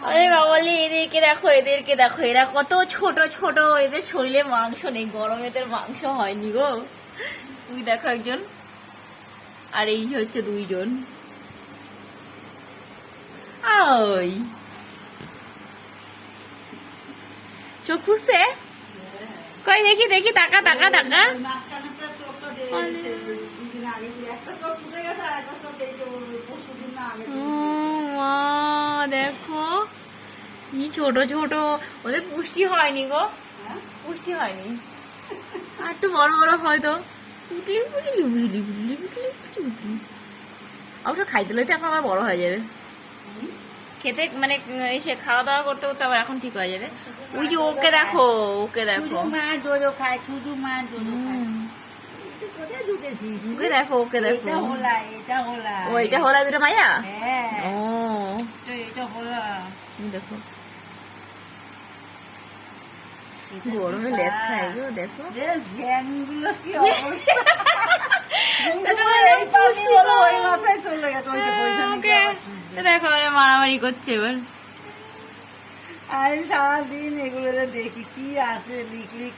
আরে বাবালি, এদেরকে দেখো, এদেরকে দেখো, এরা কত ছোট ছোট, এদের শরীরে মাংস নেই, গরমে এদের মাংস হয়নি গো। তুই দেখো একজন, আর এই হচ্ছে দুইজন। ওই চোখ খুঁজছে, কই দেখি দেখি, তাকা তাকা তাকা। দেখো কি ছোট ছোট, ওদের পুষ্টি হয়নি গো, পুষ্টি হয়নি, আর একটু বড় বড় হয়তো। অবশ্য খাইতে লইতে এখন আবার বড় হয়ে যাবে, খেতে মানে এসে খাওয়া দাওয়া করতে করতে আবার এখন ঠিক হয়ে যাবে। ওই যে ওকে দেখো, ওকে দেখো, মা দোদো খায়, শুধু মা দোদো খায়। কোথায় ঢুকেছিস? ওকে দেখো, ওকে দেখো। এটা হোলা, এটা হোলা। ও এটা হলা, দুটো মাইয়া। হ্যাঁ, ও এটা হোলা। দেখো গরমে লেট খাই গো, দেখো ঝ্যাংগুলো কি অবস্থা। এই পানি হলো ওই মাথায় চলে গেছে, ওই যে ওকে দেখো, ওরা মারামারি করছে এবার। আর সারাদিন এগুলো দেখি কি আছে লিক লিক